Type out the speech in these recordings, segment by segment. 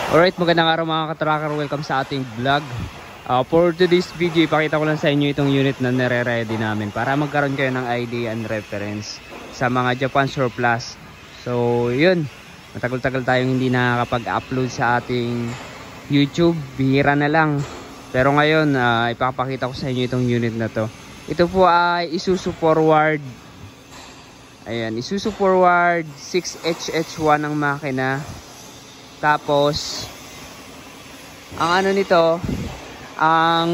Alright, magandang araw mga ka-tracker. Welcome sa ating vlog. For today's video, ipakita ko lang sa inyo itong unit na nire-ready namin para magkaroon kayo ng idea and reference sa mga Japan surplus. So, yun. Matagal-tagal tayong hindi nakakapag-upload sa ating YouTube. Bihira na lang. Pero ngayon, ipapakita ko sa inyo itong unit na to. Ito po ay Isuzu Forward. Ayan, Isuzu Forward 6HH1 ang makina. Tapos ang ano nito, ang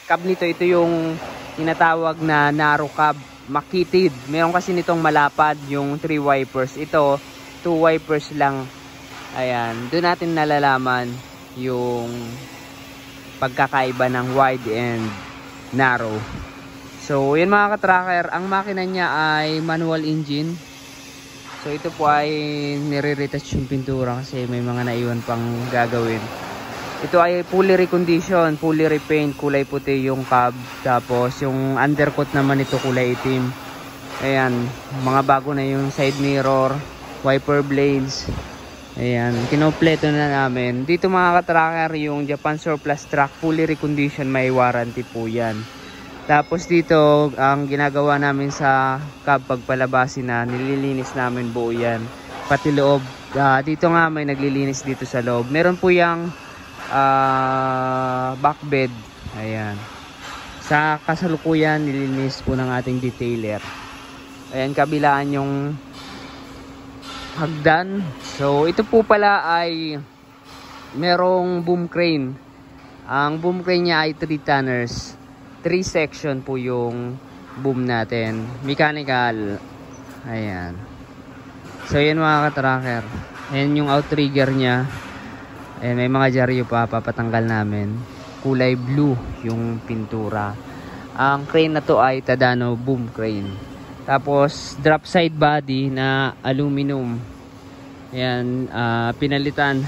cab nito, ito yung tinatawag na narrow cab, makitid. Meron kasi nitong malapad yung 3 wipers. Ito 2 wipers lang. Ayan, doon natin nalalaman yung pagkakaiba ng wide and narrow. So yun mga ka-tracker, ang makina niya ay manual engine. So ito po ay nire-retouch yung pintura kasi may mga naiwan pang gagawin. Ito ay fully recondition, fully repaint, kulay puti yung cab. Tapos yung undercoat naman ito kulay itim. Ayan, mga bago na yung side mirror, wiper blades. Ayan, kinompleto na namin. Dito mga ka-tracker, yung Japan surplus truck, fully recondition, may warranty po yan. Tapos dito, ang ginagawa namin sa cab pagpalabasin na, nililinis namin buo yan. Pati loob. Dito nga may naglilinis dito sa loob. Meron po yung back bed. Ayan. Sa kasalukuyan, nililinis po ng ating detailer. Ayan, kabilaan yung hagdan. So, ito po pala ay merong boom crane. Ang boom crane niya ay 3 tonners. 3 section po yung boom natin, mechanical. Ayan. So yan mga ka-tracker, ayan yung outrigger nya. Ayan, may mga dyaryo pa, papatanggal namin. Kulay blue yung pintura. Ang crane na to ay Tadano boom crane. Tapos drop side body na aluminum. Ayan, pinalitan,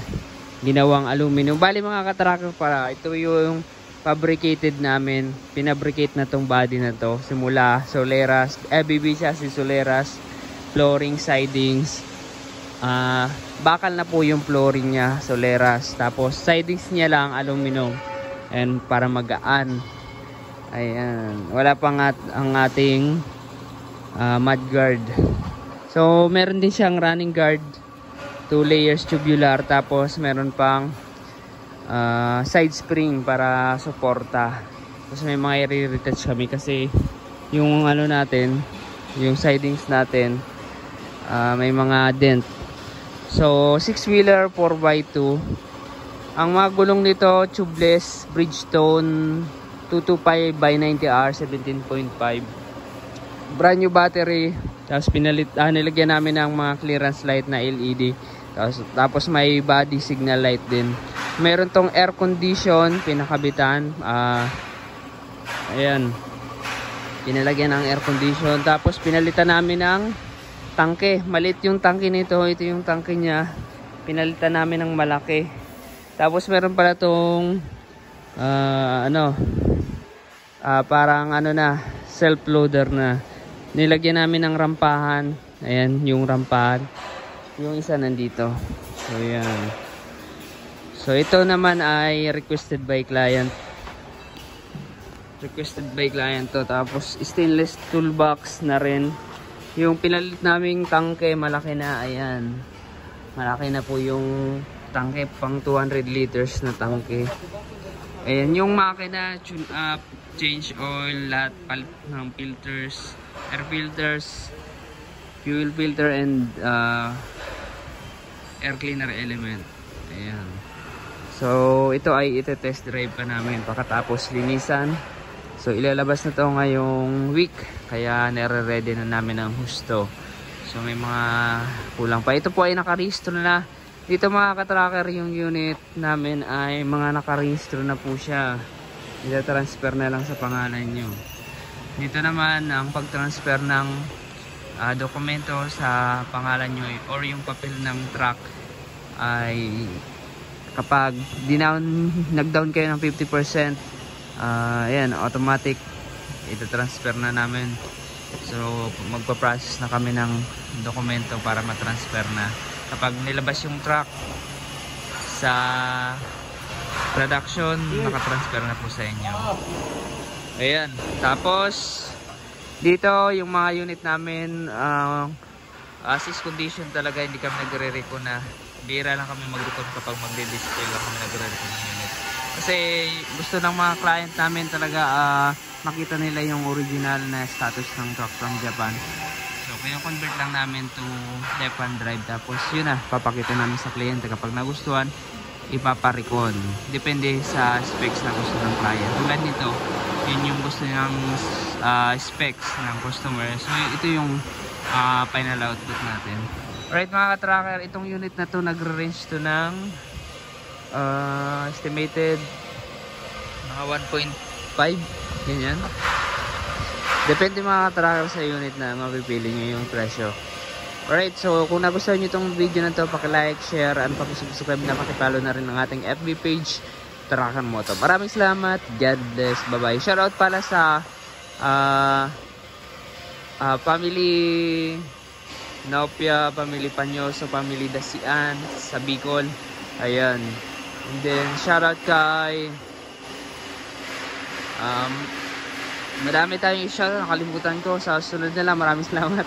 ginawang aluminum. Bali mga ka-tracker, para ito yung fabricated namin, pinabricate na tong body na to simula soleras, BB chassis, soleras, flooring, sidings, bakal na po yung flooring nya, soleras, tapos sidings nya lang aluminum, and para magaan. Ayan, wala pa nga ang ating mudguard. So meron din siyang running guard, 2 layers tubular, tapos meron pang side spring para suporta. Tapos may mga i-retouch kami kasi yung ano natin, yung sidings natin, may mga dent. So 6-wheeler 4x2. Ang mga gulong nito tubeless Bridgestone 225 by 90R 17.5. Brand new battery. Tapos nilagyan namin ng mga clearance light na LED. Tapos may body signal light din. Meron tong air condition, pinakabitan. Ayan, pinalagyan ng air condition. Tapos pinalitan namin ng tangke. Maliit yung tangke nito. Ito yung tangke nya, pinalitan namin ng malaki. Tapos meron pala tong parang ano na, self loader na. Nilagyan namin ng rampahan. Ayan yung rampahan. Yung isa nandito. So yan. So ito naman ay requested by client. Requested by client to. Tapos stainless toolbox na rin. Yung pinalit naming tangke, malaki na. Ayan, malaki na po yung tangke, pang 200 liters na tangke. Ayan yung makina, tune up, change oil, lahat ng filters, air filters, fuel filter, and air cleaner element. Ayan. So ito ay ite-test drive pa namin pagkatapos linisan. So ilalabas na to ngayong week, kaya nire-ready na namin ang husto. So may mga kulang pa. Ito po ay nakarehistro na. Dito mga ka-tracker, yung unit namin ay mga nakarehistro na po siya. Ita-transfer na lang sa pangalan nyo. Dito naman ang pag-transfer ng dokumento sa pangalan nyo or yung papel ng truck ay kapag nag-down kayo ng 50%, ayan, automatic ito-transfer na namin. So magpa-process na kami ng dokumento para ma-transfer na. Kapag nilabas yung truck, sa production, nakatransfer na po sa inyo. Ayan. Tapos dito yung mga unit namin, as is condition talaga, hindi kami nagre-reco na. Bira lang kami mag-recon kapag magde-display lang kami nagre-recon ng unit. Kasi gusto ng mga client namin talaga makita nila yung original na status ng truck from Japan. So kaya convert lang namin to left-hand drive, tapos yun na, papakita namin sa kliyente. Kapag nagustuhan, ipaparecon. Depende sa specs na gusto ng client. Tulad nito, yun yung gusto ng specs ng customer. So ito yung final output natin. Alright mga ka-tracker, itong unit na to nagre-range to ng estimated mga 1.5, ganyan. Depende mga ka-tracker sa unit na mapipili nyo yung presyo. Alright, so kung nagustuhan nyo itong video na to, paki-like, share, and paki-subscribe na, paki-follow na rin ang ating FB page, Tracker Moto. Maraming salamat, God bless, bye-bye. Shoutout pala sa family Naupia, family Panyoso, family Dasian sa Bicol. Ayan. And then shoutout kay madami tayong i-shoutout, nakalimutan ko. Sa sunod na lang, maraming salamat.